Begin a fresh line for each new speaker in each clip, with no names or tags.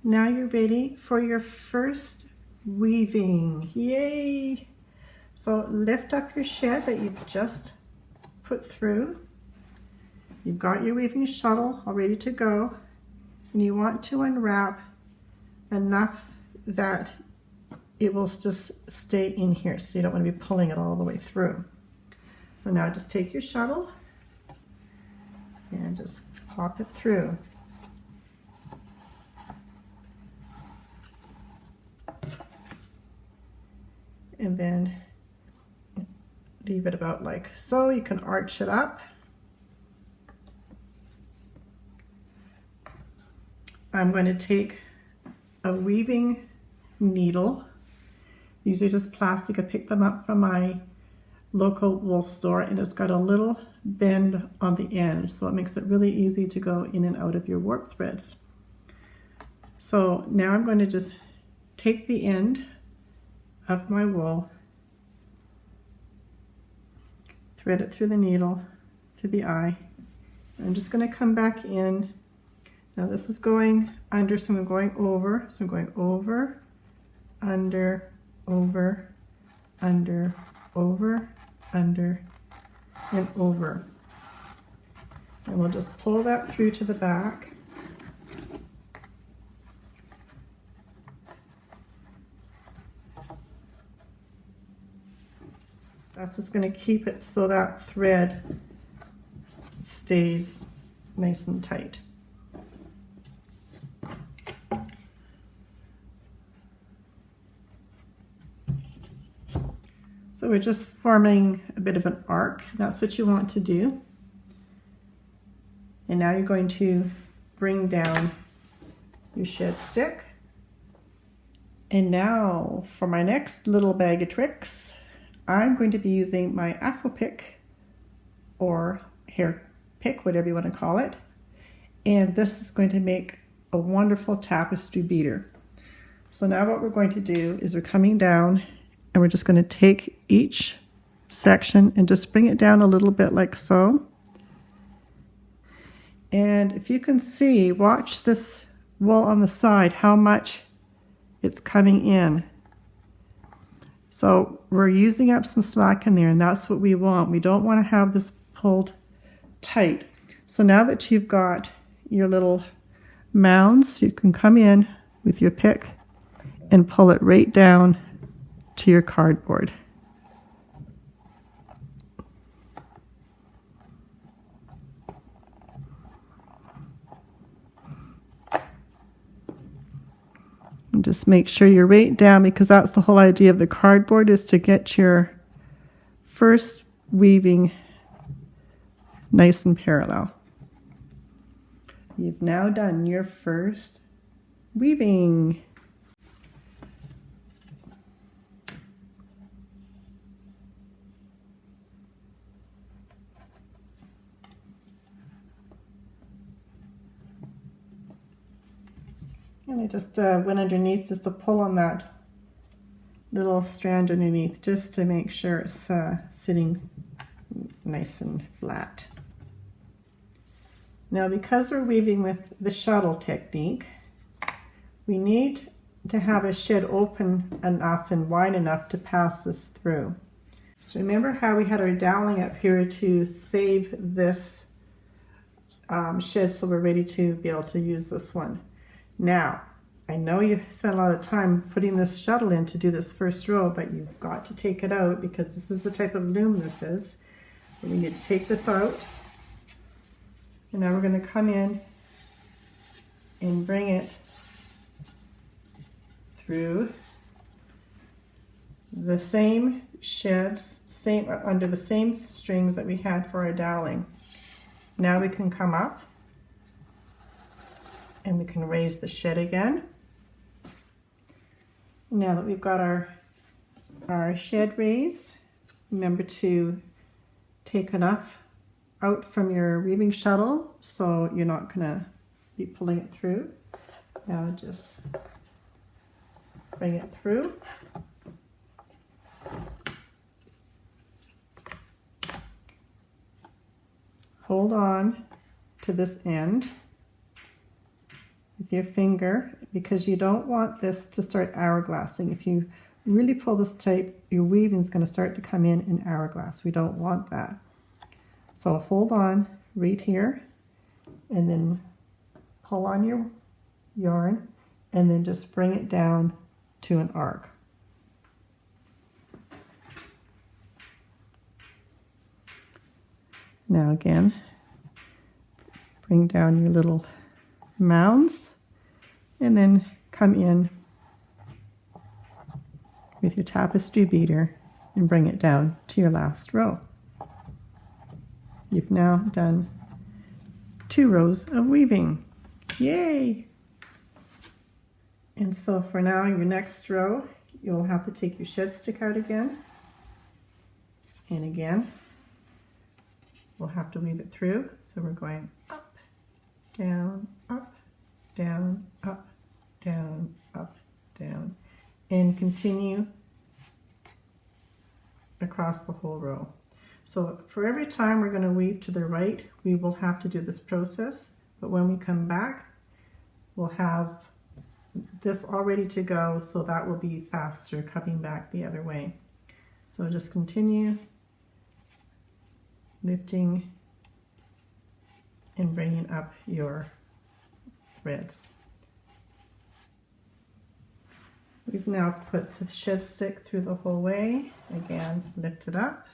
Now you're ready for your first weaving. Yay! So lift up your shed that you've just put through. You've got your weaving shuttle all ready to go, and you want to unwrap enough that it will just stay in here, so you don't want to be pulling it all the way through. So now just take your shuttle and just pop it through. And then leave it about like so. You can arch it up. I'm going to take a weaving needle. These are just plastic. I picked them up from my local wool store, and it's got a little bend on the end, so it makes it really easy to go in and out of your warp threads. So now I'm going to just take the end of my wool, thread it through the needle, through the eye. I'm just going to come back in. Now this is going under, so I'm going over. So I'm going over, under, over, under, over, under, and over. And we'll just pull that through to the back. That's just going to keep it so that thread stays nice and tight. So we're just forming a bit of an arc. That's what you want to do. And now you're going to bring down your shed stick. And now for my next little bag of tricks, I'm going to be using my Afro pick or hair pick, whatever you want to call it. And this is going to make a wonderful tapestry beater. So now what we're going to do is we're coming down and we're just going to take each section and just bring it down a little bit like so. And if you can see, watch this wool on the side, how much it's coming in. So we're using up some slack in there, and that's what we want. We don't want to have this pulled tight. So now that you've got your little mounds, you can come in with your pick and pull it right down to your cardboard. And just make sure you're right down, because that's the whole idea of the cardboard, is to get your first weaving nice and parallel. You've now done your first weaving. And I just went underneath just to pull on that little strand underneath, just to make sure it's sitting nice and flat. Now, because we're weaving with the shuttle technique, we need to have a shed open enough and wide enough to pass this through. So remember how we had our doweling up here to save this shed, so we're ready to be able to use this one. Now, I know you spent a lot of time putting this shuttle in to do this first row, but you've got to take it out because this is the type of loom this is. And we need to take this out. And now we're going to come in and bring it through the same sheds, under the same strings that we had for our doweling. Now we can come up and we can raise the shed again. Now that we've got our shed raised, remember to take enough out from your weaving shuttle so you're not going to be pulling it through. Now just bring it through. Hold on to this end with your finger because you don't want this to start hourglassing. If you really pull this tight, your weaving is going to start to come in hourglass. We don't want that. So hold on right here and then pull on your yarn and then just bring it down to an arc. Now again, bring down your little mounds and then come in with your tapestry beater and bring it down to your last row. You've now done 2 rows of weaving. Yay! And so for now, your next row, you'll have to take your shed stick out again. And again, we'll have to weave it through. So we're going up, down, up, down, up, down, up, down, and continue across the whole row. So for every time we're going to weave to the right, we will have to do this process, but when we come back, we'll have this all ready to go, so that will be faster coming back the other way. So just continue lifting and bringing up your threads. We've now put the shed stick through the whole way. Again, lift it up.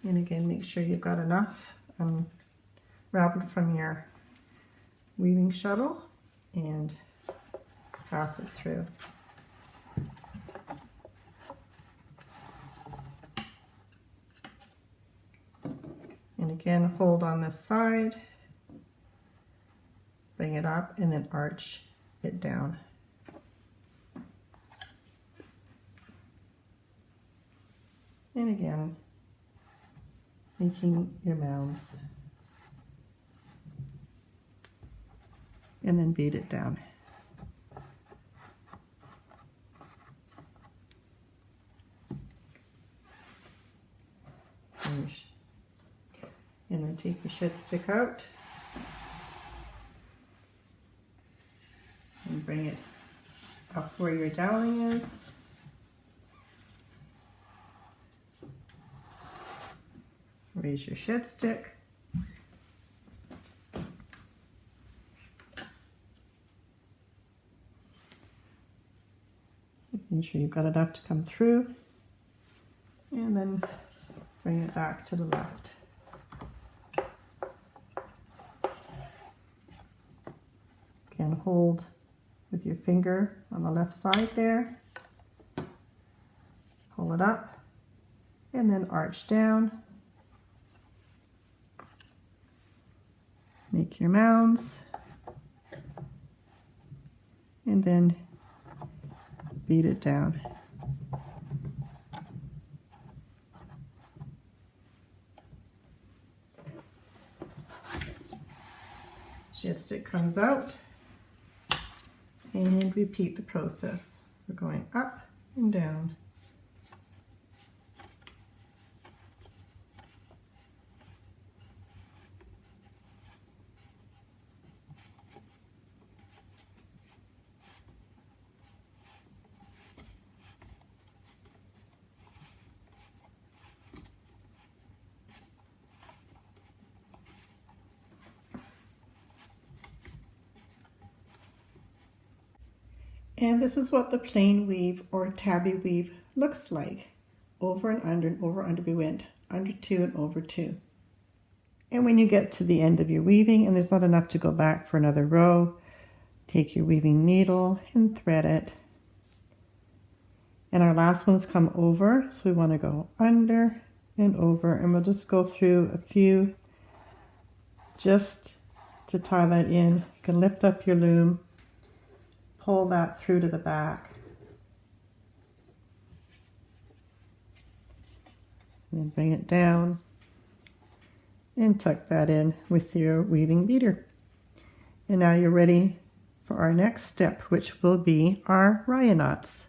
And again, make sure you've got enough unraveled from your weaving shuttle and pass it through. And again, hold on this side, bring it up, and then arch it down. And again, making your mounds. And then beat it down. And then take your shed stick out and bring it up where your doweling is. Raise your shed stick. Making sure you've got enough to come through, and then bring it back to the left. Again, hold with your finger on the left side there, pull it up, and then arch down. Make your mounds, and then beat it down. Shed stick comes out, and repeat the process. We're going up and down. And this is what the plain weave or tabby weave looks like. Over and under and over under, we went under 2 and over 2. And when you get to the end of your weaving and there's not enough to go back for another row, take your weaving needle and thread it. And our last ones come over, so we want to go under and over, and we'll just go through a few just to tie that in. You can lift up your loom, pull that through to the back, and then bring it down and tuck that in with your weaving beater. And now you're ready for our next step, which will be our raya knots.